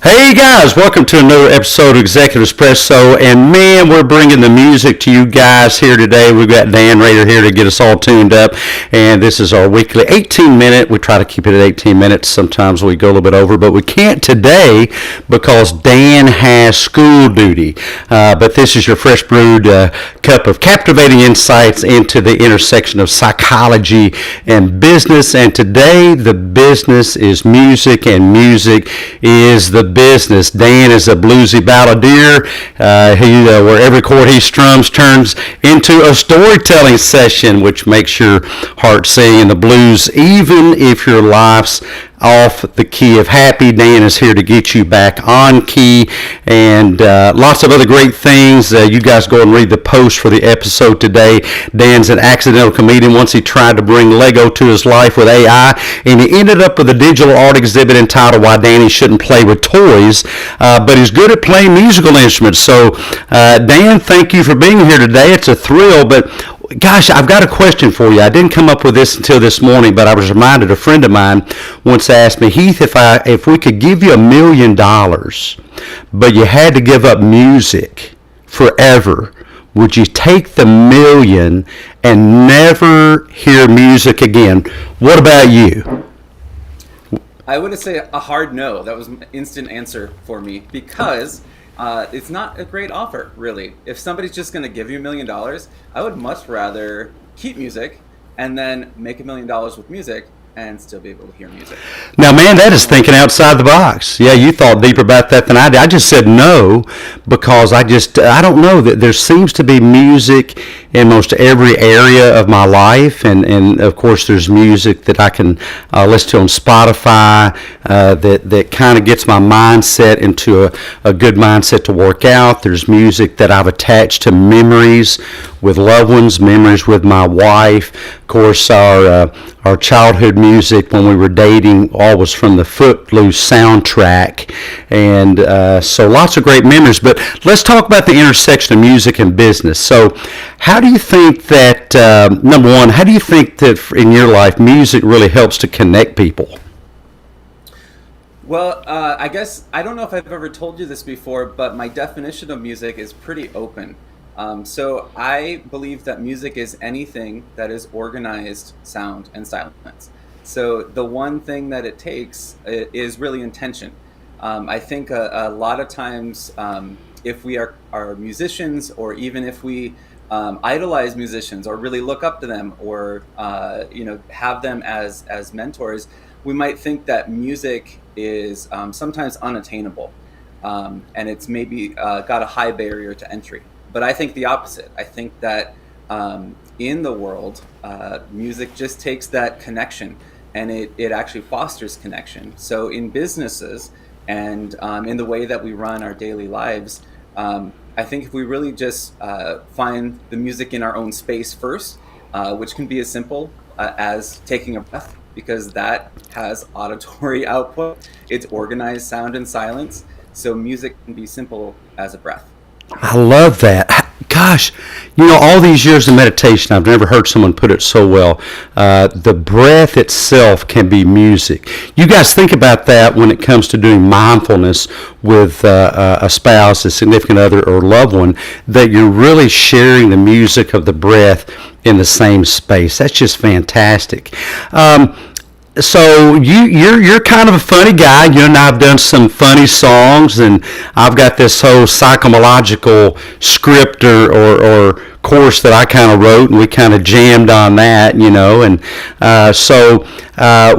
Hey guys, welcome to another episode of Executive Espresso, and man, we're bringing the music to you guys here today. We've got Dan Rader here to get us all tuned up, and this is our weekly 18-minute. We try to keep it at 18 minutes. Sometimes we go a little bit over, but we can't today because Dan has school duty. But this is your fresh brewed cup of captivating insights into the intersection of psychology and business, and today the business is music, and music is the business. Dan is a bluesy balladeer. Where every chord he strums turns into a storytelling session, which makes your heart sing in the blues, even if your life's off the key of happy. Dan is here to get you back on key, and lots of other great things. You guys go and read the post for the episode today. Dan's an accidental comedian. Once he tried to bring Lego to his life with AI, and he ended up with a digital art exhibit entitled Why Danny Shouldn't Play with Toys, but he's good at playing musical instruments. So Dan, thank you for being here today. It's a thrill, but gosh, I've got a question for you. I didn't come up with this until this morning, but I was reminded a friend of mine once asked me, Heath, if we could give you $1 million, but you had to give up music forever, would you take the million and never hear music again? What about you? I would say a hard no. That was an instant answer for me because it's not a great offer, really. If somebody's just going to give you $1 million, I would much rather keep music and then make $1 million with music and still be able to hear music. Now, man, that is thinking outside the box. Yeah, you thought deeper about that than I did. I just said no because I don't know, that there seems to be music in most every area of my life, and of course there's music that I can listen to on Spotify that kind of gets my mindset into a good mindset to work out. There's music that I've attached to memories with loved ones, memories with my wife. Of course, our childhood music when we were dating all was from the Footloose soundtrack, and so lots of great memories. But let's talk about the intersection of music and business. So how do you think that, number one, how do you think that in your life music really helps to connect people? Well, I guess, I don't know if I've ever told you this before, but my definition of music is pretty open. So I believe that music is anything that is organized sound and silence. So the one thing that it takes is really intention. I think a lot of times if we are musicians, or even if we idolize musicians or really look up to them, or have them as mentors, we might think that music is sometimes unattainable, and it's maybe got a high barrier to entry. But I think the opposite. I think that in the world, music just takes that connection, and it actually fosters connection. So in businesses and in the way that we run our daily lives, I think if we really just find the music in our own space first, which can be as simple as taking a breath, because that has auditory output. It's organized sound and silence. So music can be simple as a breath. I love that. Gosh, all these years of meditation, I've never heard someone put it so well. The breath itself can be music. You guys think about that when it comes to doing mindfulness with a spouse, a significant other, or loved one, that you're really sharing the music of the breath in the same space. That's just fantastic. So you're kind of a funny guy. You and I've done some funny songs, and I've got this whole psychological script or course that I kind of wrote, and we kind of jammed on that, And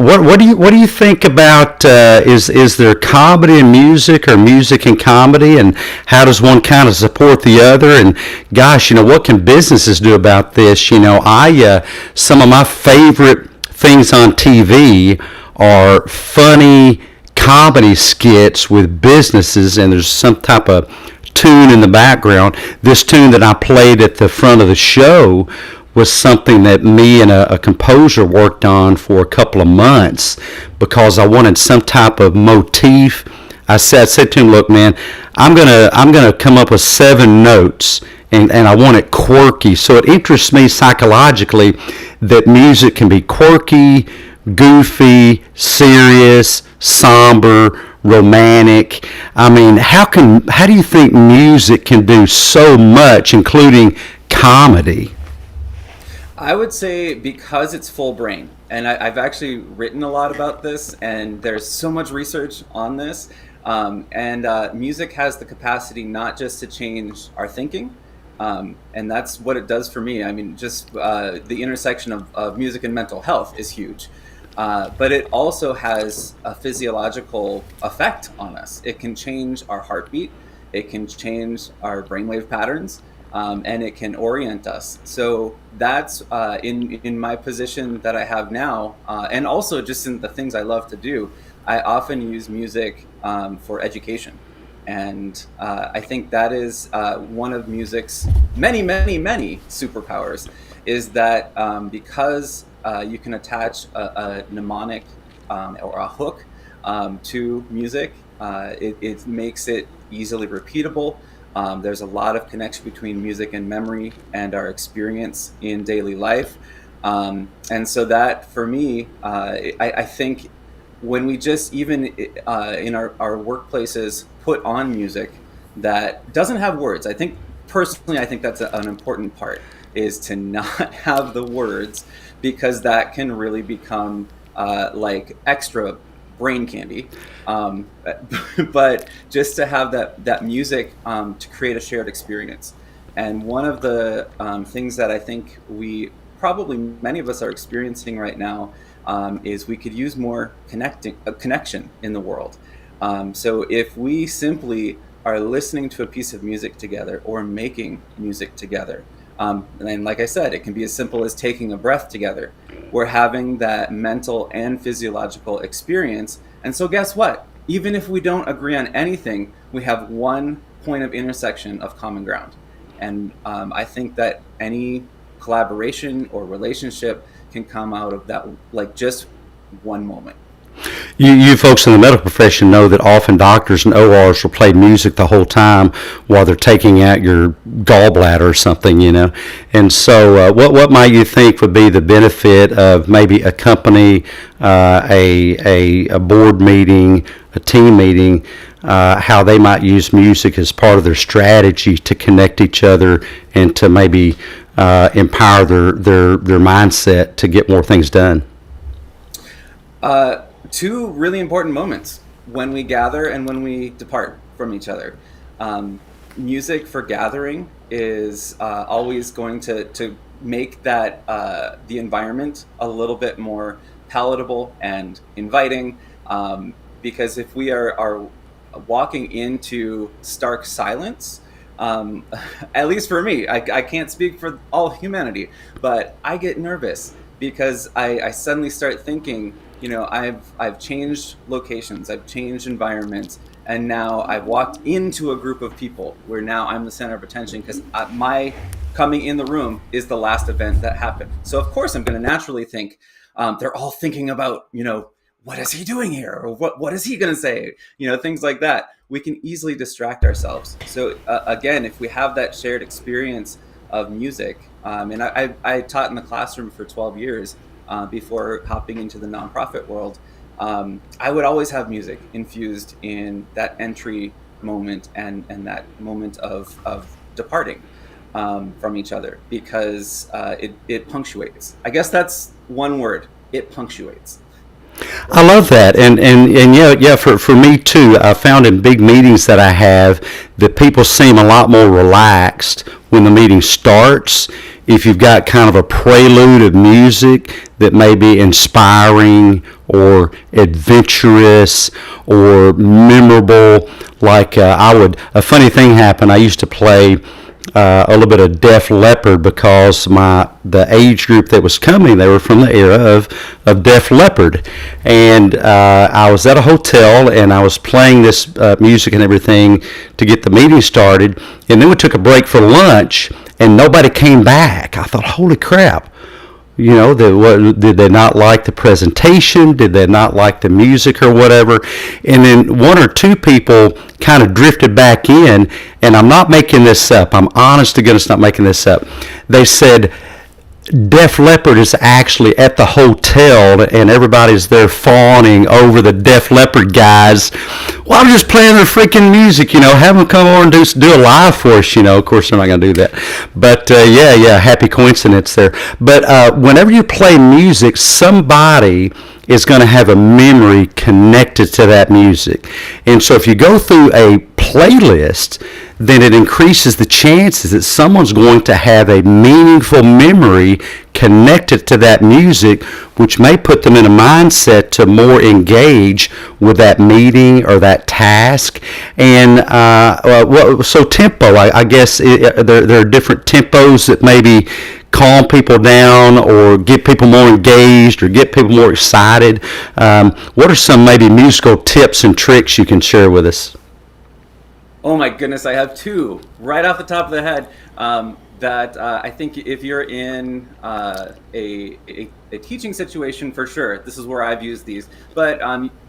what do you think about? Is there comedy and music, or music and comedy, and how does one kind of support the other? And gosh, what can businesses do about this? Some of my favorite things on TV are funny comedy skits with businesses, and there's some type of tune in the background. This tune that I played at the front of the show was something that me and a composer worked on for a couple of months, because I wanted some type of motif. I said to him, look, man, I'm gonna come up with 7 notes, and I want it quirky. So it interests me psychologically that music can be quirky, goofy, serious, somber, romantic. I mean, how do you think music can do so much, including comedy? I would say because it's full brain, and I've actually written a lot about this, and there's so much research on this. And music has the capacity not just to change our thinking, and that's what it does for me. I mean, just the intersection of music and mental health is huge. But it also has a physiological effect on us. It can change our heartbeat, it can change our brainwave patterns, and it can orient us. So that's in my position that I have now, and also just in the things I love to do. I often use music for education. And I think that is one of music's many, many, many superpowers, is that because you can attach a mnemonic or a hook to music, it makes it easily repeatable. There's a lot of connection between music and memory and our experience in daily life. And so that, for me, I think when we just even in our workplaces put on music that doesn't have words, I think personally, I think that's an important part, is to not have the words, because that can really become like extra brain candy. But just to have that music to create a shared experience. And one of the things that I think many of us are experiencing right now, is we could use more connection in the world. So if we simply are listening to a piece of music together or making music together, and like I said, it can be as simple as taking a breath together. We're having that mental and physiological experience. And so guess what? Even if we don't agree on anything, we have one point of intersection of common ground. And I think that any collaboration or relationship can come out of that, like just one moment. You folks in the medical profession know that often doctors and ORs will play music the whole time while they're taking out your gallbladder or something, And so what might you think would be the benefit of maybe a company, a board meeting, a team meeting, how they might use music as part of their strategy to connect each other and to maybe empower their mindset to get more things done? Two really important moments: when we gather and when we depart from each other. Music for gathering is always going to make that the environment a little bit more palatable and inviting, because if we are walking into stark silence, at least for me, I can't speak for all humanity, but I get nervous because I suddenly start thinking, I've changed locations, I've changed environments, and now I've walked into a group of people where now I'm the center of attention, because my coming in the room is the last event that happened. So of course I'm going to naturally think, they're all thinking about, what is he doing here? Or what is he going to say? Things like that. We can easily distract ourselves. So again, if we have that shared experience of music, and I taught in the classroom for 12 years, before hopping into the nonprofit world, I would always have music infused in that entry moment and that moment of departing from each other, because it punctuates. I guess that's one word. It punctuates. I love that, and yeah, for me too. I found in big meetings that I have that people seem a lot more relaxed when the meeting starts. If you've got kind of a prelude of music that may be inspiring or adventurous or memorable, like a funny thing happened. I used to play a little bit of Def Leppard because the age group that was coming, they were from the era of Def Leppard, and I was at a hotel and I was playing this music and everything to get the meeting started, and then we took a break for lunch and nobody came back. I thought, holy crap. Did they not like the presentation? Did they not like the music or whatever? And then one or two people kind of drifted back in, and I'm not making this up. I'm honest to goodness not making this up. They said, Def Leppard is actually at the hotel, and everybody's there fawning over the Def Leppard guys. Well, I'm just playing their freaking music, have them come over and do a live for us, Of course, they're not going to do that. But, yeah, happy coincidence there. But whenever you play music, somebody is going to have a memory connected to that music. And so if you go through a playlist, then it increases the chances that someone's going to have a meaningful memory connected to that music, which may put them in a mindset to more engage with that meeting or that task. And so tempo, I guess there are different tempos that maybe calm people down or get people more engaged or get people more excited. What are some maybe musical tips and tricks you can share with us? Oh my goodness, I have two right off the top of the head that I think if you're in a teaching situation, for sure, this is where I've used these. But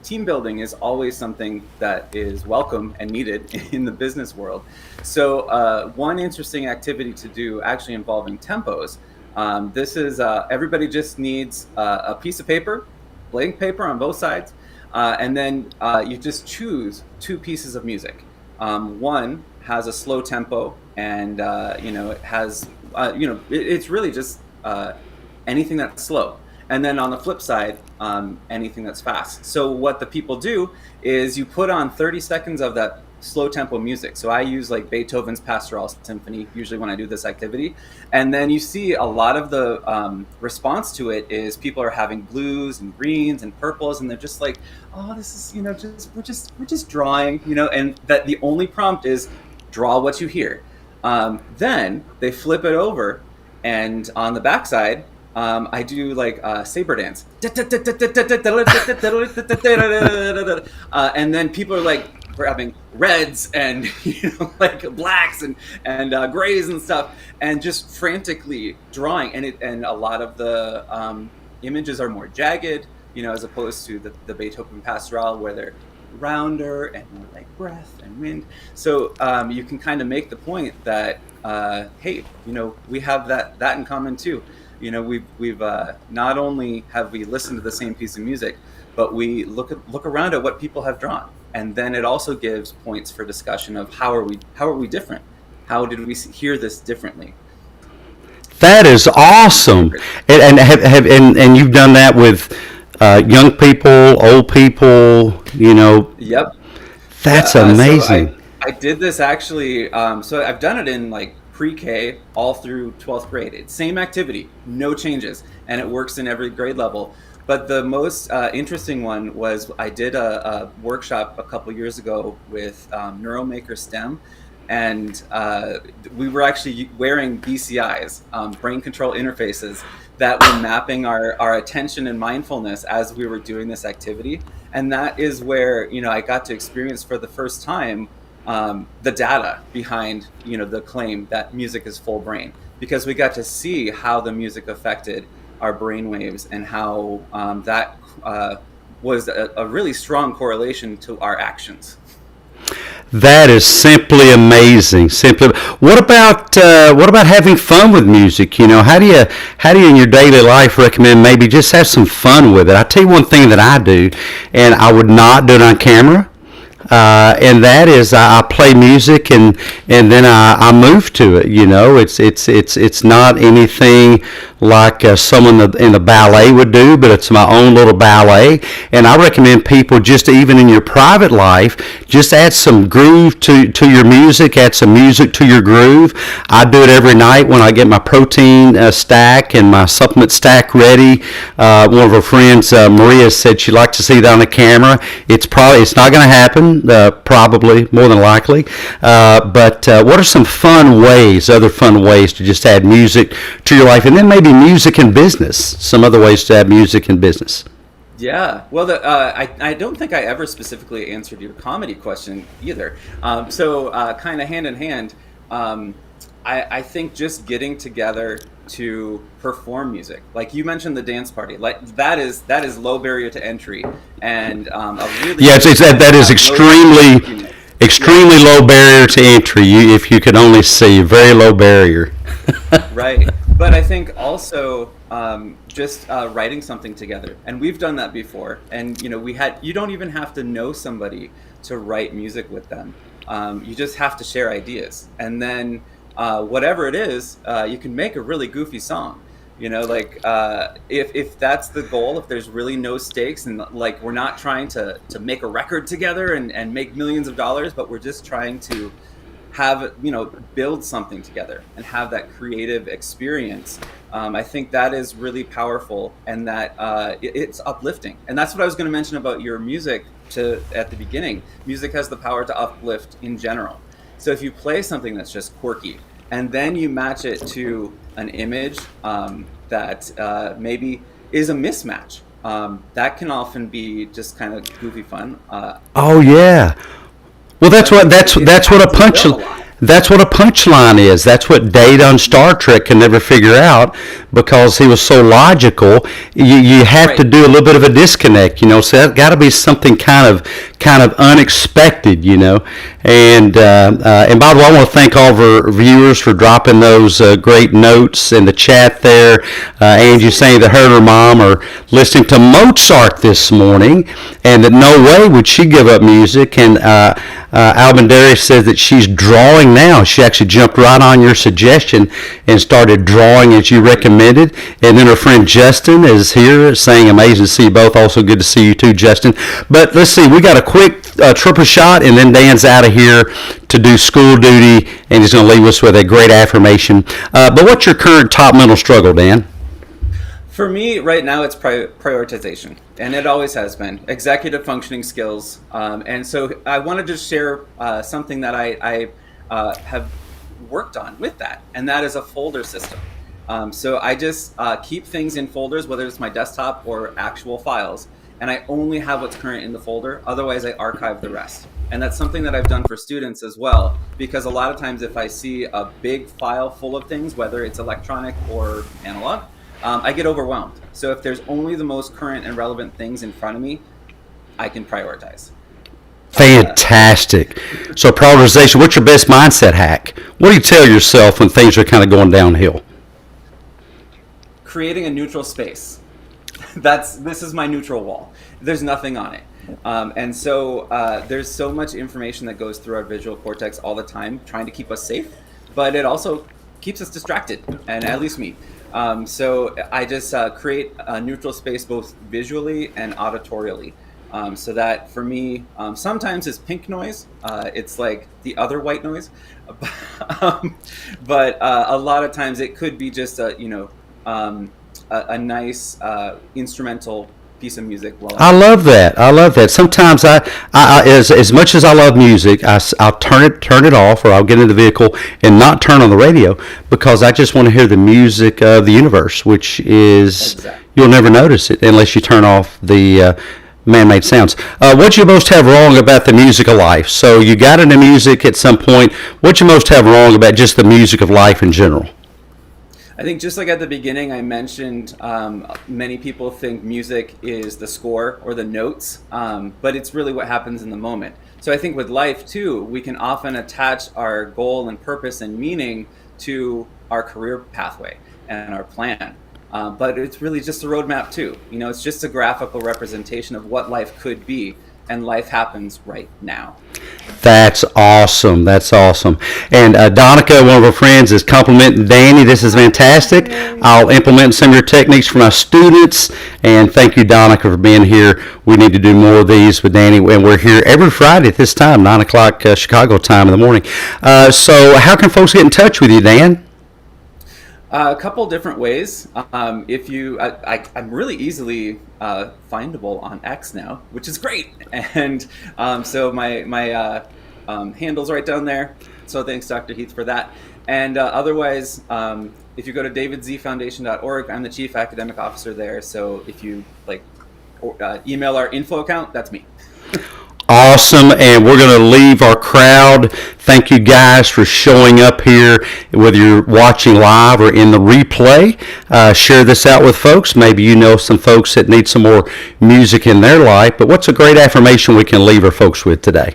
team building is always something that is welcome and needed in the business world. So one interesting activity to do actually involving tempos, this is everybody just needs a piece of paper, blank paper on both sides, and then you just choose two pieces of music. One has a slow tempo, and it has it's really just anything that's slow. And then on the flip side, anything that's fast. So what the people do is you put on 30 seconds of that slow tempo music. So I use like Beethoven's Pastoral Symphony usually when I do this activity. And then you see a lot of the response to it is people are having blues and greens and purples, and they're just like, oh, this is, we're just drawing, and that the only prompt is draw what you hear. Then they flip it over, and on the backside, I do like saber dance. And then people are like grabbing reds and like blacks and grays and stuff, and just frantically drawing. And a lot of the images are more jagged, as opposed to the Beethoven Pastoral, where they're rounder and more like breath and wind. So you can kind of make the point that hey, we have that in common too. We've not only have we listened to the same piece of music, but we look around at what people have drawn, and then it also gives points for discussion of how are we different? How did we hear this differently? That is awesome, and you've done that with young people, old people, Yep. That's amazing. So I did this actually. So I've done it in like pre-K all through 12th grade. It's same activity, no changes, and it works in every grade level. But the most interesting one was I did a workshop a couple years ago with Neuromaker STEM, and we were actually wearing BCIs, brain control interfaces, that were mapping our attention and mindfulness as we were doing this activity. And that is where I got to experience for the first time the data behind the claim that music is full brain, because we got to see how the music affected our brain waves and how that was a really strong correlation to our actions. That is simply amazing. What about having fun with music? How do you in your daily life recommend maybe just have some fun with it? I tell you one thing that I do, and I would not do it on camera. And that is I play music and then I move to it. It's not anything like someone in the ballet would do, but it's my own little ballet. And I recommend people just even in your private life, just add some groove to your music, add some music to your groove. I do it every night when I get my protein stack and my supplement stack ready. One of our friends, Maria, said she'd like to see that on the camera. It's not going to happen. Probably, more than likely. But what are some other fun ways to just add music to your life? And then maybe music in business, some other ways to add music in business. Yeah, well, I don't think I ever specifically answered your comedy question either. So kind of hand in hand, I think just getting together to perform music, like you mentioned, the dance party, like that is low barrier to entry, and that is extremely low barrier to entry. If you could only see, very low barrier. Right. But I think also just writing something together, and we've done that before. And you don't even have to know somebody to write music with them. You just have to share ideas, and then whatever it is, you can make a really goofy song. If that's the goal, if there's really no stakes, and like we're not trying to make a record together and make millions of dollars, but we're just trying to have build something together and have that creative experience. I think that is really powerful, and that it's uplifting. And that's what I was going to mention about your music at the beginning. Music has the power to uplift in general. So if you play something that's just quirky, and then you match it to an image that maybe is a mismatch, that can often be just kind of goofy fun. Oh yeah. Well, that's what a punchline is. That's what Data on Star Trek can never figure out, because he was so logical. You have to do a little bit of a disconnect, so that's got to be something kind of unexpected, And by the way, I want to thank all of our viewers for dropping those great notes in the chat there. Angie saying that her and her mom are listening to Mozart this morning, and that no way would she give up music. And Alvin Darius says that she's drawing now. She actually jumped right on your suggestion and started drawing as you recommended. And then her friend Justin is here saying, amazing to see you both. Also good to see you too, Justin. But let's see, we got a quick triple shot, and then Dan's out of here to do school duty, and he's going to leave us with a great affirmation. But what's your current top mental struggle, Dan? For me, right now, it's prioritization, and it always has been. Executive functioning skills. And so I wanted to share something that I have worked on with that, and that is a folder system. So I just keep things in folders, whether it's my desktop or actual files, and I only have what's current in the folder. Otherwise, I archive the rest. And that's something that I've done for students as well, because a lot of times if I see a big file full of things, whether it's electronic or analog, I get overwhelmed. So if there's only the most current and relevant things in front of me, I can prioritize. Fantastic. So prioritization, what's your best mindset hack? What do you tell yourself when things are kind of going downhill? Creating a neutral space. This is my neutral wall. There's nothing on it. And so there's so much information that goes through our visual cortex all the time, trying to keep us safe, but it also keeps us distracted, and at least me. So I just create a neutral space both visually and auditorially. So that for me, sometimes it's pink noise. It's like the other white noise. But a lot of times it could be just a nice instrumental piece of music. I love that. Sometimes I as much as I love music, I'll turn it off, or I'll get in the vehicle and not turn on the radio, because I just want to hear the music of the universe, which is exactly. You'll never notice it unless you turn off the man-made sounds. What you most have wrong about the music of life? So you got into music at some point. What you most have wrong about just the music of life in general? I think just like at the beginning, I mentioned many people think music is the score or the notes, but it's really what happens in the moment. So I think with life too, we can often attach our goal and purpose and meaning to our career pathway and our plan. But it's really just a roadmap too. It's just a graphical representation of what life could be, and life happens right now. That's awesome. And Donica, one of our friends, is complimenting Danny. This is fantastic. I'll implement some of your techniques for my students. And thank you, Donica, for being here. We need to do more of these with Danny. And we're here every Friday at this time, 9 o'clock Chicago time in the morning. So how can folks get in touch with you, Dan? A couple different ways. I'm really easily findable on X now, which is great. And so my handle's right down there. So thanks, Dr. Heath, for that. And otherwise, if you go to davidzfoundation.org, I'm the chief academic officer there. So if you email our info account, that's me. Awesome, and we're going to leave our crowd. Thank you guys for showing up here, whether you're watching live or in the replay. Share this out with folks. Maybe you know some folks that need some more music in their life, but what's a great affirmation we can leave our folks with today?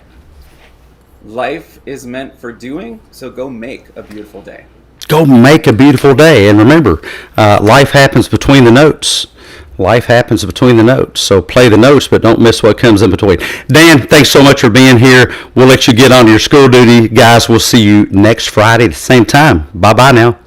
Life is meant for doing, so go make a beautiful day. go make a beautiful day. And remember, life happens between the notes. Life happens between the notes. So play the notes, but don't miss what comes in between. Dan, thanks so much for being here. We'll let you get on to your school duty. Guys, we'll see you next Friday at the same time. Bye-bye now.